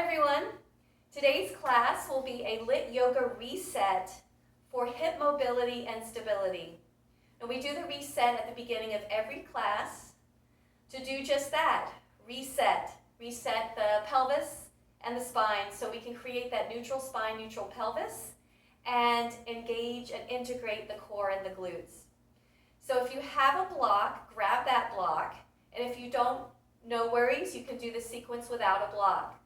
everyone. Today's class will be a LYT Yoga Reset for hip mobility and stability. And we do the reset at the beginning of every class to do just that, reset. Reset the pelvis and the spine so we can create that neutral spine, neutral pelvis, and engage and integrate the core and the glutes. So if you have a block, grab that block, and if you don't, no worries, you can do the sequence without a block.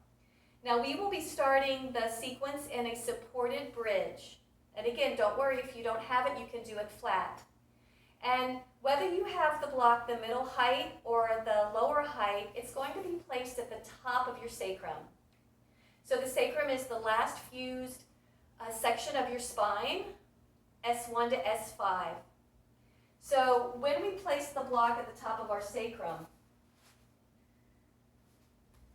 Now we will be starting the sequence in a supported bridge. And again, don't worry, if you don't have it, you can do it flat. And whether you have the block the middle height or the lower height, it's going to be placed at the top of your sacrum. So the sacrum is the last fused section of your spine, S1 to S5. So when we place the block at the top of our sacrum,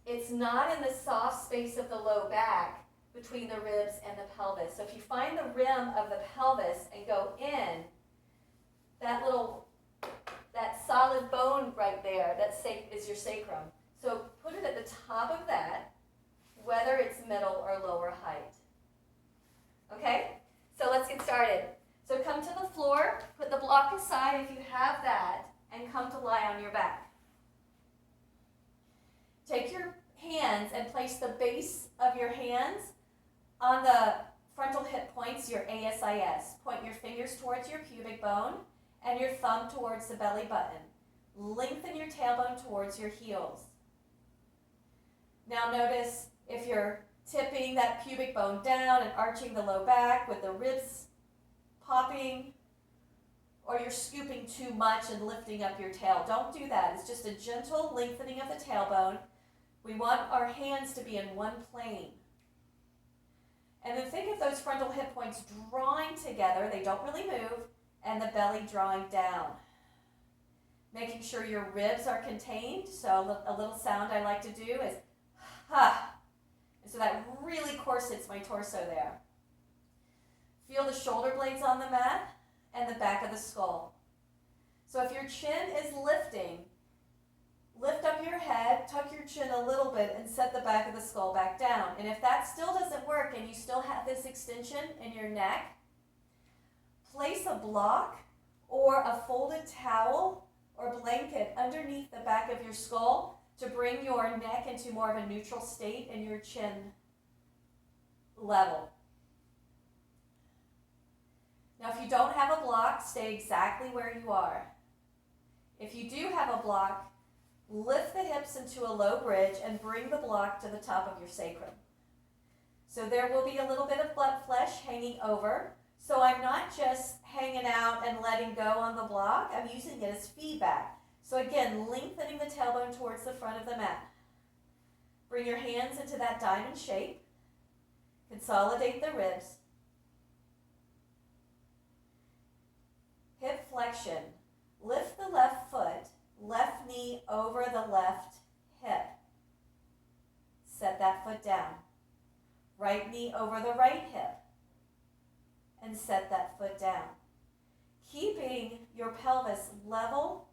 it's not in the soft space of the low back between the ribs and the pelvis. So if you find the rim of the pelvis and go in, that solid bone right there, that is your sacrum. So put it at the top of that, whether it's middle or lower height. Okay, so let's get started. So come to the floor, put the block aside if you have that, and come to lie on your back. Take your hands and place the base of your hands on the frontal hip points, your ASIS. Point your fingers towards your pubic bone and your thumb towards the belly button. Lengthen your tailbone towards your heels. Now notice if you're tipping that pubic bone down and arching the low back with the ribs popping, or you're scooping too much and lifting up your tail. Don't do that. It's just a gentle lengthening of the tailbone. We want our hands to be in one plane. And then think of those frontal hip points drawing together. They don't really move. And the belly drawing down. Making sure your ribs are contained. So a little sound I like to do is ha. And so that really corsets my torso there. Feel the shoulder blades on the mat and the back of the skull. So if your chin is lifting, lift up your head, tuck your chin a little bit, and set the back of the skull back down. And if that still doesn't work and you still have this extension in your neck, place a block or a folded towel or blanket underneath the back of your skull to bring your neck into more of a neutral state and your chin level. Now, if you don't have a block, stay exactly where you are. If you do have a block, lift the hips into a low bridge and bring the block to the top of your sacrum. So there will be a little bit of blood flesh hanging over. So I'm not just hanging out and letting go on the block. I'm using it as feedback. So again, lengthening the tailbone towards the front of the mat. Bring your hands into that diamond shape. Consolidate the ribs. Hip flexion. Lift the left foot, left knee over the left hip. Set that foot down. Right knee over the right hip. And set that foot down. Keeping your pelvis level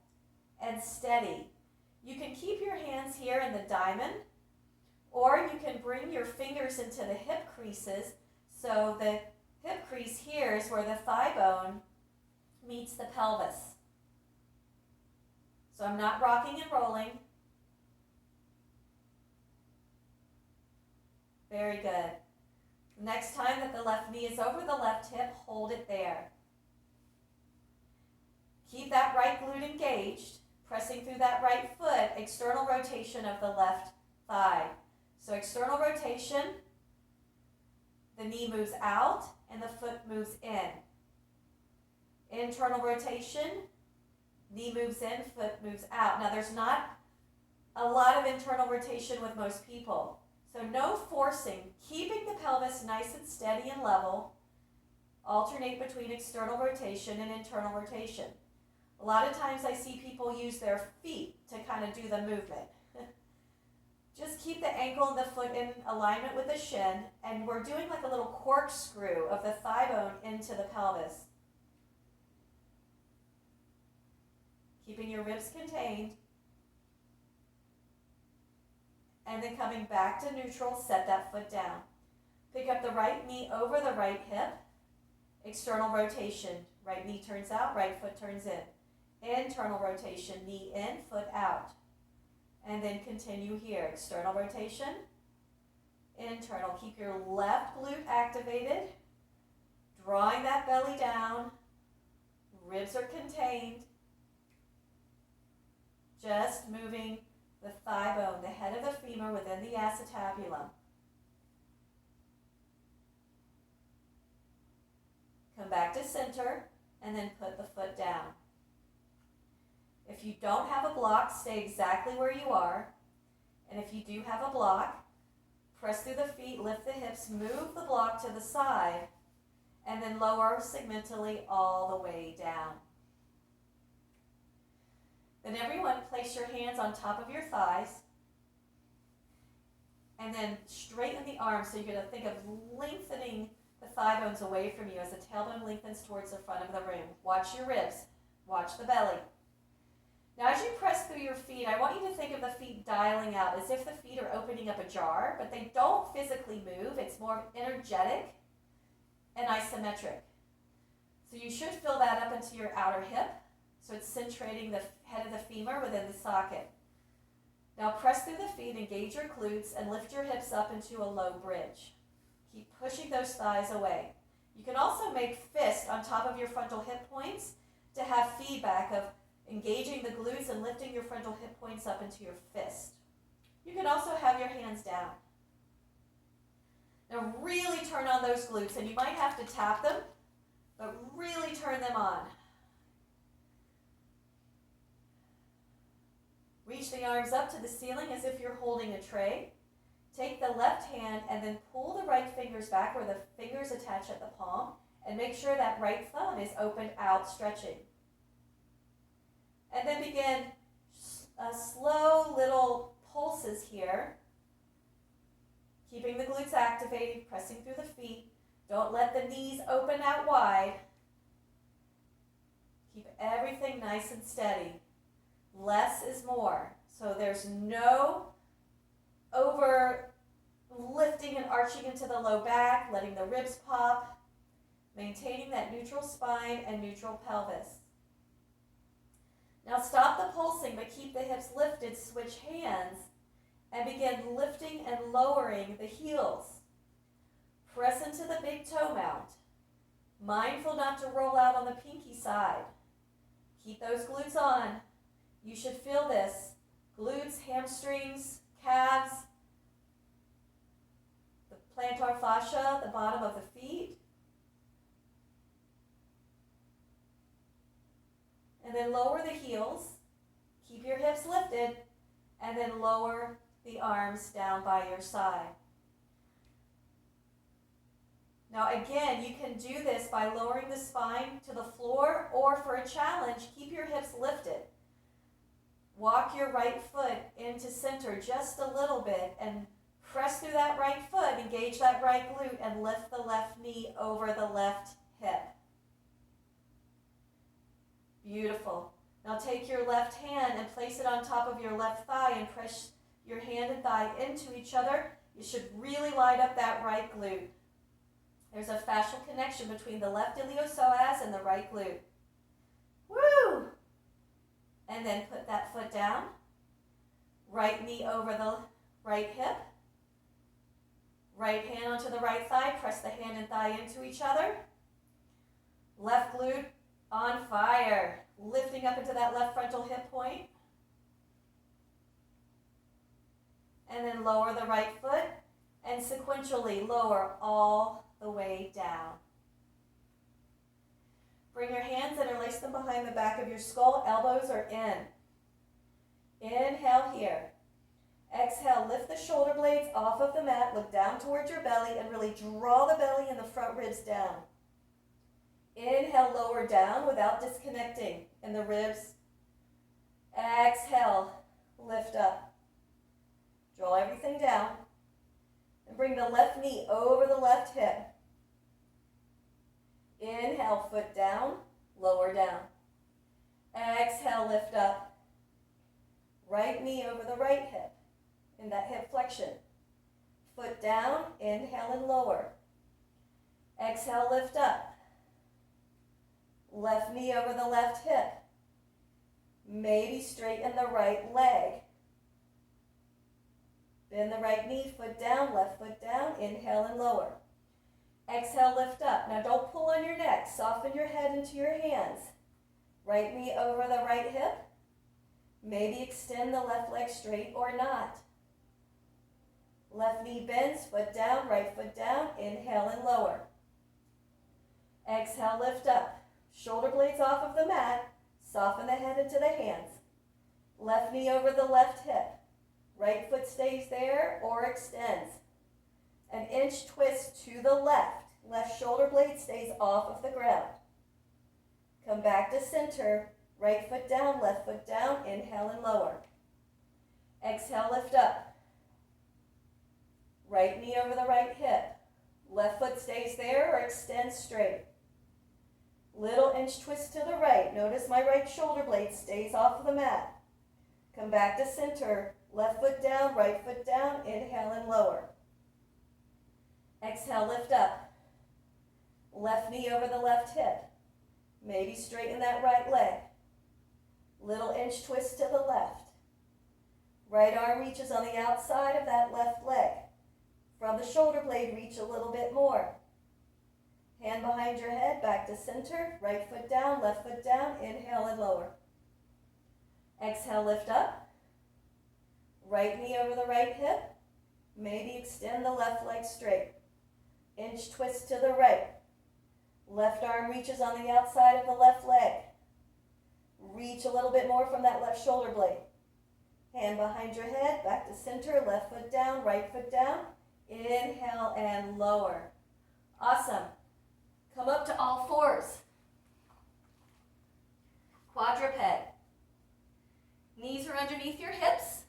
and steady. You can keep your hands here in the diamond, or you can bring your fingers into the hip creases. So the hip crease here is where the thigh bone meets the pelvis. So I'm not rocking and rolling. Very good. Next time that the left knee is over the left hip, hold it there. Keep that right glute engaged, pressing through that right foot, external rotation of the left thigh. So external rotation, the knee moves out and the foot moves in. Internal rotation, knee moves in, foot moves out. Now there's not a lot of internal rotation with most people. So no forcing, keeping the pelvis nice and steady and level. Alternate between external rotation and internal rotation. A lot of times I see people use their feet to kind of do the movement. Just keep the ankle and the foot in alignment with the shin, and we're doing like a little corkscrew of the thigh bone into the pelvis. Keeping your ribs contained. And then coming back to neutral, set that foot down. Pick up the right knee over the right hip. External rotation. Right knee turns out, right foot turns in. Internal rotation, knee in, foot out. And then continue here. External rotation, internal. Keep your left glute activated, drawing that belly down. Ribs are contained. Just moving the thigh bone, the head of the femur within the acetabulum. Come back to center and then put the foot down. If you don't have a block, stay exactly where you are. And if you do have a block, press through the feet, lift the hips, move the block to the side, and then lower segmentally all the way down. Then everyone, place your hands on top of your thighs, and then straighten the arms. So you're going to think of lengthening the thigh bones away from you as the tailbone lengthens towards the front of the room. Watch your ribs. Watch the belly. Now as you press through your feet, I want you to think of the feet dialing out as if the feet are opening up a jar, but they don't physically move. It's more energetic and isometric. So you should fill that up into your outer hip. So it's centrating the head of the femur within the socket. Now press through the feet, engage your glutes, and lift your hips up into a low bridge. Keep pushing those thighs away. You can also make fists on top of your frontal hip points to have feedback of engaging the glutes and lifting your frontal hip points up into your fist. You can also have your hands down. Now really turn on those glutes, and you might have to tap them, but really turn them on. Reach the arms up to the ceiling as if you're holding a tray. Take the left hand and then pull the right fingers back where the fingers attach at the palm, and make sure that right thumb is opened out, stretching. And then begin slow little pulses here, keeping the glutes activated, pressing through the feet. Don't let the knees open out wide. Keep everything nice and steady. Less is more. So there's no over lifting and arching into the low back, letting the ribs pop, maintaining that neutral spine and neutral pelvis. Now stop the pulsing, but keep the hips lifted. Switch hands and begin lifting and lowering the heels. Press into the big toe mount. Mindful not to roll out on the pinky side. Keep those glutes on. You should feel this. Glutes, hamstrings, calves, the plantar fascia, the bottom of the feet. And then lower the heels. Keep your hips lifted. And then lower the arms down by your side. Now again, you can do this by lowering the spine to the floor, or for a challenge, keep your hips lifted. Walk your right foot into center just a little bit and press through that right foot, engage that right glute, and lift the left knee over the left hip. Beautiful. Now take your left hand and place it on top of your left thigh and press your hand and thigh into each other. You should really light up that right glute. There's a fascial connection between the left iliopsoas and the right glute. Woo! And then put that foot down. Right knee over the right hip. Right hand onto the right thigh. Press the hand and thigh into each other. Left glute on fire. Lifting up into that left frontal hip point. And then lower the right foot. And sequentially lower all the way down. Bring your hands, interlace them behind the back of your skull. Elbows are in. Inhale here. Exhale, lift the shoulder blades off of the mat. Look down towards your belly and really draw the belly and the front ribs down. Inhale, lower down without disconnecting in the ribs. Exhale, lift up. Draw everything down. And bring the left knee over the left hip. Inhale, foot down, lower down. Exhale, lift up. Right knee over the right hip. in that hip flexion. Foot down, inhale and lower. Exhale, lift up. Left knee over the left hip. Maybe straighten the right leg. Bend the right knee, foot down, left foot down, inhale and lower. Exhale, lift up. Now don't pull on your neck. Soften your head into your hands. Right knee over the right hip. Maybe extend the left leg straight or not. Left knee bends, foot down, right foot down, inhale and lower. Exhale, lift up. Shoulder blades off of the mat. Soften the head into the hands. Left knee over the left hip. Right foot stays there or extends. An inch twist to the left. Left shoulder blade stays off of the ground. Come back to center. Right foot down, left foot down, inhale and lower. Exhale, lift up. Right knee over the right hip. Left foot stays there or extends straight. Little inch twist to the right. Notice my right shoulder blade stays off of the mat. Come back to center. Left foot down, right foot down, inhale and lower. Exhale, lift up. Left knee over the left hip. Maybe straighten that right leg. Little inch twist to the left. Right arm reaches on the outside of that left leg. From the shoulder blade, reach a little bit more. Hand behind your head, back to center. Right foot down, left foot down, inhale and lower. Exhale, lift up. Right knee over the right hip. Maybe extend the left leg straight. Inch twist to the right. Left arm reaches on the outside of the left leg. Reach a little bit more from that left shoulder blade. Hand behind your head, back to center, left foot down, right foot down. Inhale and lower. Awesome. Come up to all fours. Quadruped. Knees are underneath your hips.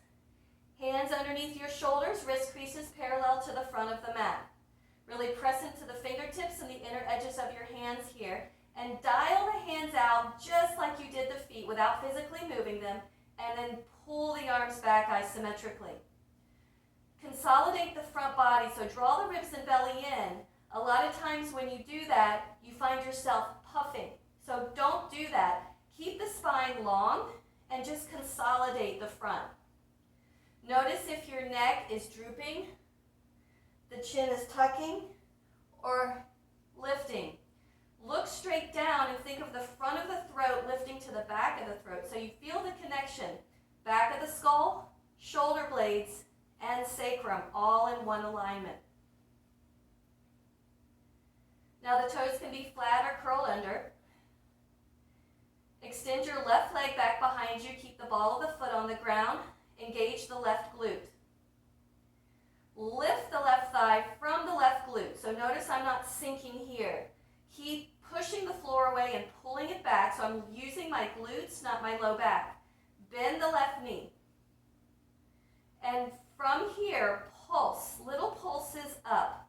Hands underneath your shoulders, wrist creases parallel to the front of the mat. Really press into the fingertips and the inner edges of your hands here. And dial the hands out just like you did the feet without physically moving them. And then pull the arms back isometrically. Consolidate the front body, so draw the ribs and belly in. A lot of times when you do that, you find yourself puffing. So don't do that. Keep the spine long and just consolidate the front. Notice if your neck is drooping, the chin is tucking, or lifting. Look straight down and think of the front of the throat lifting to the back of the throat. So you feel the connection. Back of the skull, shoulder blades, and sacrum all in one alignment. Now the toes can be flat or curl under. Extend your left leg back behind you. Keep the ball of the foot on the ground. Engage the left glute. Lift the left thigh from the left glute. So notice I'm not sinking here. Keep pushing the floor away and pulling it back. So I'm using my glutes, not my low back. Bend the left knee. And from here, pulse. Little pulses up.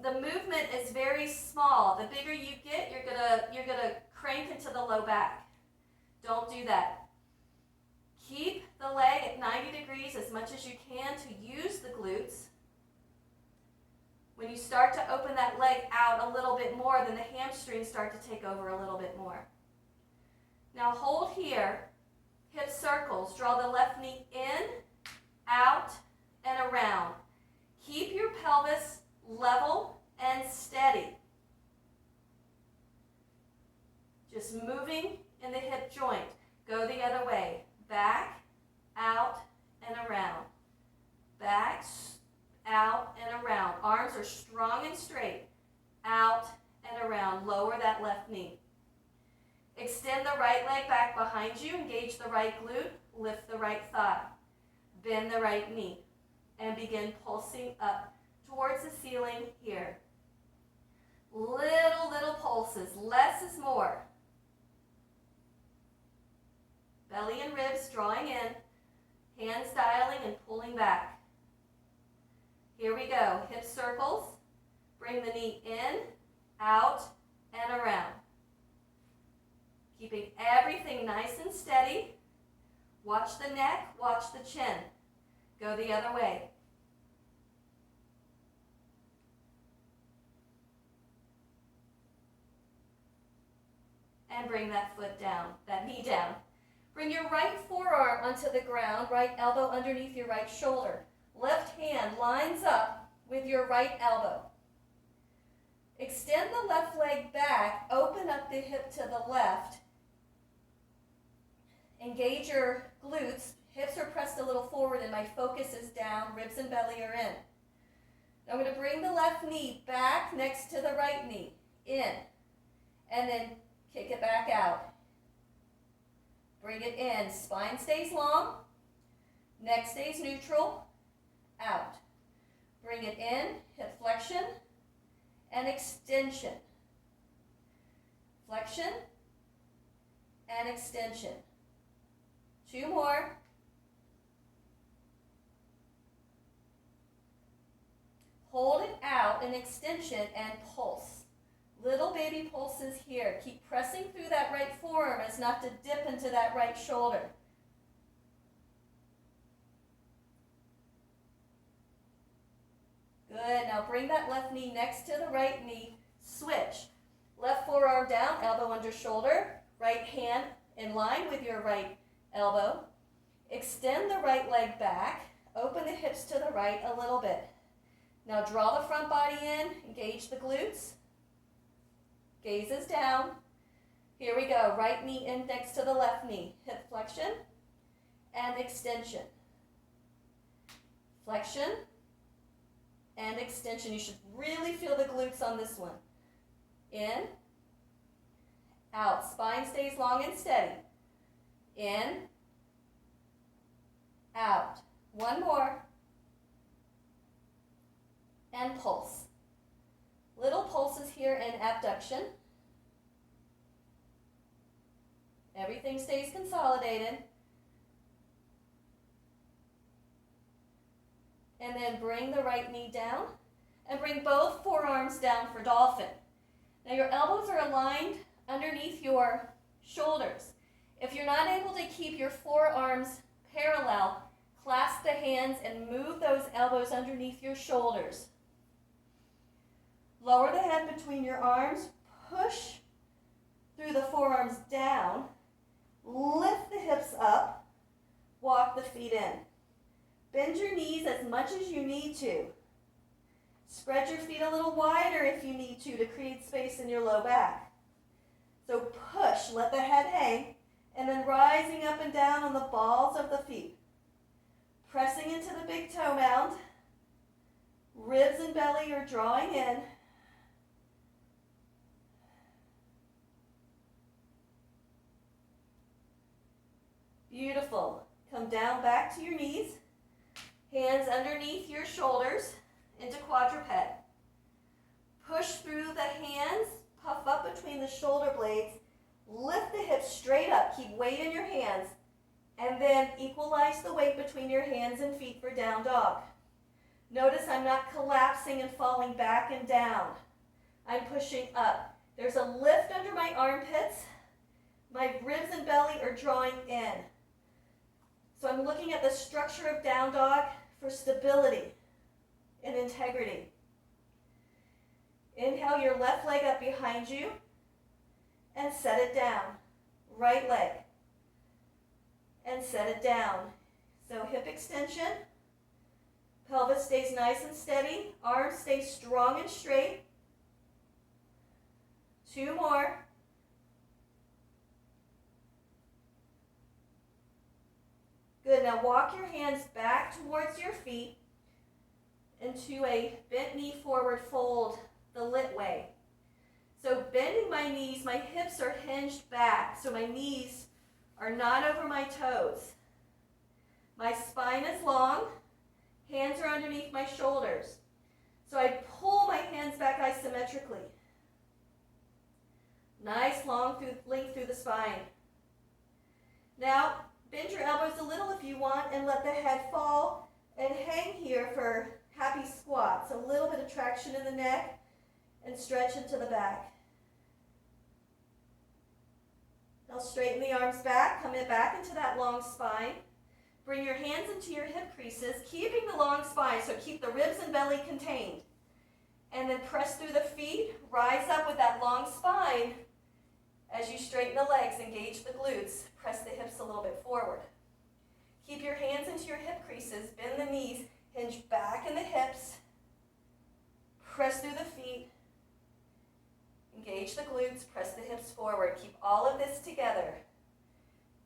The movement is very small. The bigger you get, you're gonna crank into the low back. Don't do that. Keep the leg at 90 degrees as much as you can to use the glutes. When you start to open that leg out a little bit more, then the hamstrings start to take over a little bit more. Now hold here, hip circles. Draw the left knee in, out, and around. Keep your pelvis level and steady. Just moving in the hip joint. Go the other way. Back, out, and around. Back, out, and around. Arms are strong and straight. Out and around. Lower that left knee. Extend the right leg back behind you. Engage the right glute. Lift the right thigh. Bend the right knee. And begin pulsing up towards the ceiling here. Little pulses. Less is more. Belly and ribs drawing in. Hands dialing and pulling back. Here we go. Hip circles. Bring the knee in, out, and around. Keeping everything nice and steady. Watch the neck, watch the chin. Go the other way. And bring that foot down, that knee down. Bring your right forearm onto the ground, right elbow underneath your right shoulder. Left hand lines up with your right elbow. Extend the left leg back, open up the hip to the left. Engage your glutes. Hips are pressed a little forward and my focus is down, ribs and belly are in. Now I'm going to bring the left knee back next to the right knee, in, and then kick it back out. Bring it in. Spine stays long. Neck stays neutral. Out. Bring it in. Hip flexion and extension. Flexion and extension. 2 more. Hold it out, an extension, and pulse. Little baby pulses here. Keep pressing through that right forearm as not to dip into that right shoulder. Good. Now bring that left knee next to the right knee. Switch. Left forearm down, elbow under shoulder. Right hand in line with your right elbow. Extend the right leg back. Open the hips to the right a little bit. Now draw the front body in. Engage the glutes. Gaze is down. Here we go. Right knee in next to the left knee. Hip flexion and extension. Flexion and extension. You should really feel the glutes on this one. In, out. Spine stays long and steady. In, out. 1 more. And pulse. Little pulses here in abduction. Everything stays consolidated. And then bring the right knee down and bring both forearms down for dolphin. Now your elbows are aligned underneath your shoulders. If you're not able to keep your forearms parallel, clasp the hands and move those elbows underneath your shoulders. Lower the head between your arms, push through the forearms down, lift the hips up, walk the feet in. Bend your knees as much as you need to. Spread your feet a little wider if you need to create space in your low back. So push, let the head hang, and then rising up and down on the balls of the feet. Pressing into the big toe mound. Ribs and belly are drawing in. Beautiful. Come down back to your knees. Hands underneath your shoulders into quadruped. Push through the hands, puff up between the shoulder blades, lift the hips straight up, keep weight in your hands, and then equalize the weight between your hands and feet for down dog. Notice I'm not collapsing and falling back and down. I'm pushing up. There's a lift under my armpits. My ribs and belly are drawing in. So I'm looking at the structure of down dog for stability and integrity. Inhale your left leg up behind you and set it down. Right leg. And set it down. So hip extension. Pelvis stays nice and steady. Arms stay strong and straight. 2 more. Good. Now walk your hands back towards your feet into a bent knee forward fold, the lit way. So bending my knees, my hips are hinged back, so my knees are not over my toes. My spine is long, hands are underneath my shoulders. So I pull my hands back isometrically. Nice long length through the spine. Now, bend your elbows a little if you want and let the head fall and hang here for happy squats. A little bit of traction in the neck and stretch into the back. Now straighten the arms back, come back into that long spine. Bring your hands into your hip creases, keeping the long spine, so keep the ribs and belly contained. And then press through the feet, rise up with that long spine. As you straighten the legs, engage the glutes, press the hips a little bit forward. Keep your hands into your hip creases, bend the knees, hinge back in the hips, press through the feet, engage the glutes, press the hips forward. Keep all of this together.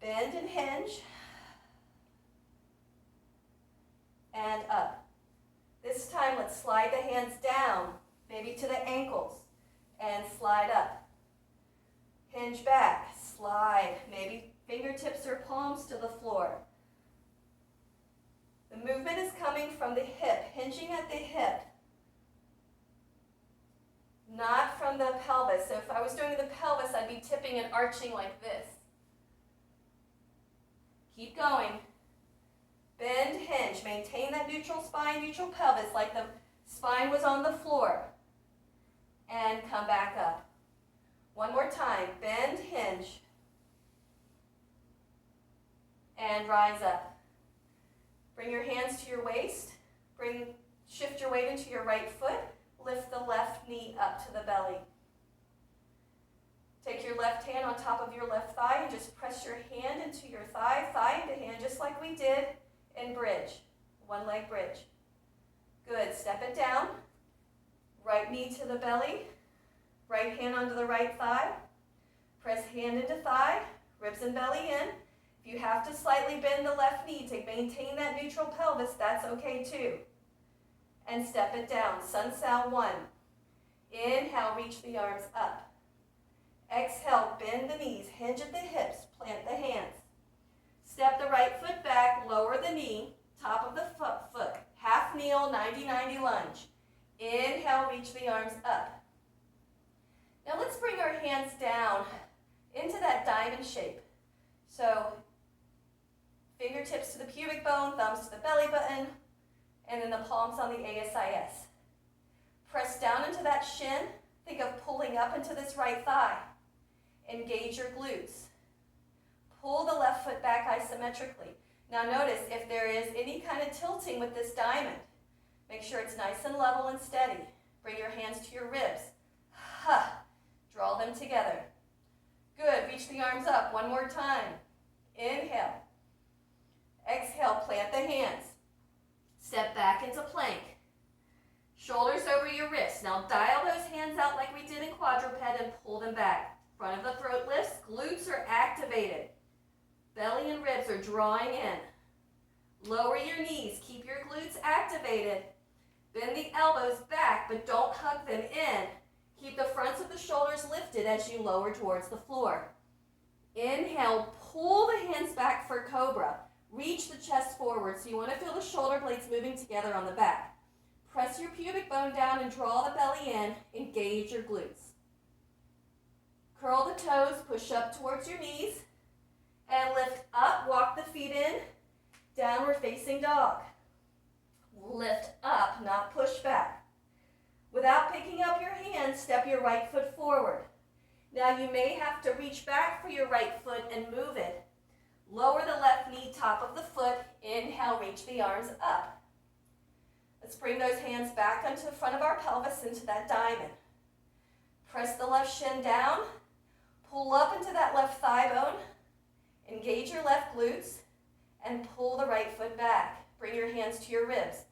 Bend and hinge, and up. This time, let's slide the hands down, maybe to the ankles, and slide up. Hinge back, slide, maybe fingertips or palms to the floor. The movement is coming from the hip, hinging at the hip, not from the pelvis. So if I was doing the pelvis, I'd be tipping and arching like this. Keep going. Bend, hinge, maintain that neutral spine, neutral pelvis, like the spine was on the floor. And come back up. One more time, bend, hinge, and rise up. Bring your hands to your waist, shift your weight into your right foot, lift the left knee up to the belly. Take your left hand on top of your left thigh and just press your hand into your thigh, thigh into hand, just like we did in bridge, one leg bridge. Good, step it down, right knee to the belly, right hand onto the right thigh, press hand into thigh, ribs and belly in. If you have to slightly bend the left knee to maintain that neutral pelvis, that's okay too. And step it down, sun sal 1. Inhale, reach the arms up. Exhale, bend the knees, hinge at the hips, plant the hands. Step the right foot back, lower the knee, top of the foot, half kneel, 90-90 lunge. Inhale, reach the arms up. Now let's bring our hands down into that diamond shape. So fingertips to the pubic bone, thumbs to the belly button, and then the palms on the ASIS. Press down into that shin. Think of pulling up into this right thigh. Engage your glutes. Pull the left foot back isometrically. Now notice if there is any kind of tilting with this diamond, make sure it's nice and level and steady. Bring your hands to your ribs. Draw them together. Good, reach the arms up one more time. Inhale. Exhale, plant the hands. Step back into plank. Shoulders over your wrists. Now dial those hands out like we did in quadruped and pull them back. Front of the throat lifts, glutes are activated. Belly and ribs are drawing in. Lower your knees, keep your glutes activated. Bend the elbows back, but don't hug them in. Keep the fronts of the shoulders lifted as you lower towards the floor. Inhale, pull the hands back for Cobra. Reach the chest forward, so you want to feel the shoulder blades moving together on the back. Press your pubic bone down and draw the belly in. Engage your glutes. Curl the toes, push up towards your knees, and lift up, walk the feet in, downward facing dog. Lift up, not push back. Without picking up your hands, step your right foot forward. Now you may have to reach back for your right foot and move it. Lower the left knee, top of the foot. Inhale, reach the arms up. Let's bring those hands back onto the front of our pelvis into that diamond. Press the left shin down. Pull up into that left thigh bone. Engage your left glutes and pull the right foot back. Bring your hands to your ribs.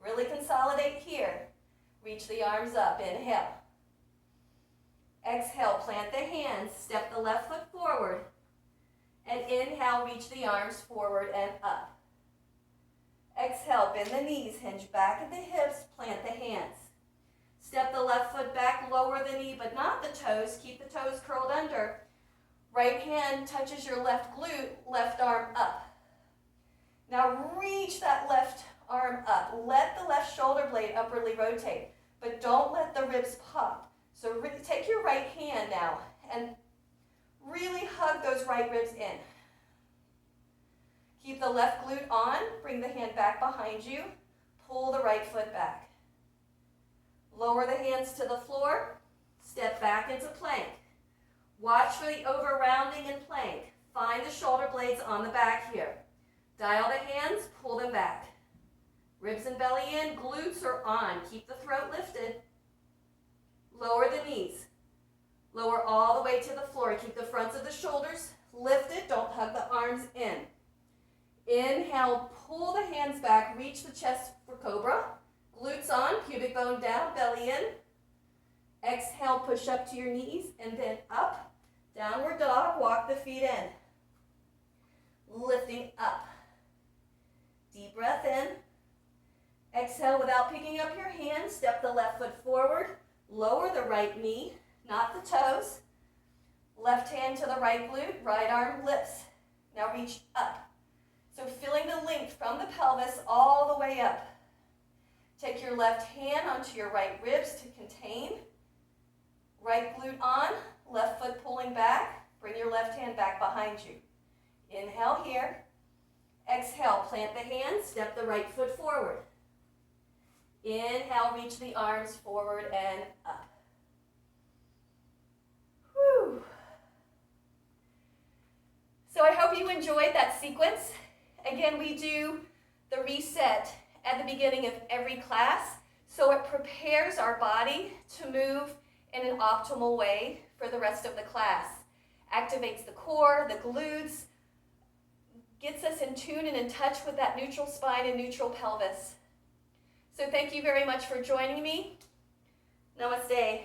Really consolidate here. Reach the arms up. Inhale. Exhale, plant the hands. Step the left foot forward. And inhale, reach the arms forward and up. Exhale, bend the knees, hinge back at the hips, plant the hands. Step the left foot back, lower the knee, but not the toes. Keep the toes curled under. Right hand touches your left glute, left arm up. Now reach that left arm up. Let the left shoulder blade upwardly rotate, but don't let the ribs pop. So take your right hand now and really hug those right ribs in. Keep the left glute on, bring the hand back behind you, pull the right foot back. Lower the hands to the floor, step back into plank. Watch for the over rounding in plank. Find the shoulder blades on the back here. Dial the hands, pull them back. Ribs and belly in, glutes are on. Keep the throat lifted. Lower the knees. Lower all the way to the floor. Keep the fronts of the shoulders lifted. Don't hug the arms in. Inhale, pull the hands back, reach the chest for Cobra. Glutes on, pubic bone down, belly in. Exhale, push up to your knees and then up. Downward dog, walk the feet in. Lifting up. Deep breath in. Exhale without picking up your hands. Step the left foot forward. Lower the right knee, not the toes. Left hand to the right glute, right arm lifts. Now reach up. So feeling the length from the pelvis all the way up. Take your left hand onto your right ribs to contain. Right glute on, left foot pulling back. Bring your left hand back behind you. Inhale here. Exhale, plant the hands, step the right foot forward. Inhale, reach the arms forward and up. Whew. So I hope you enjoyed that sequence. Again, we do the reset at the beginning of every class, so it prepares our body to move in an optimal way for the rest of the class. Activates the core, the glutes, gets us in tune and in touch with that neutral spine and neutral pelvis. So thank you very much for joining me. Namaste.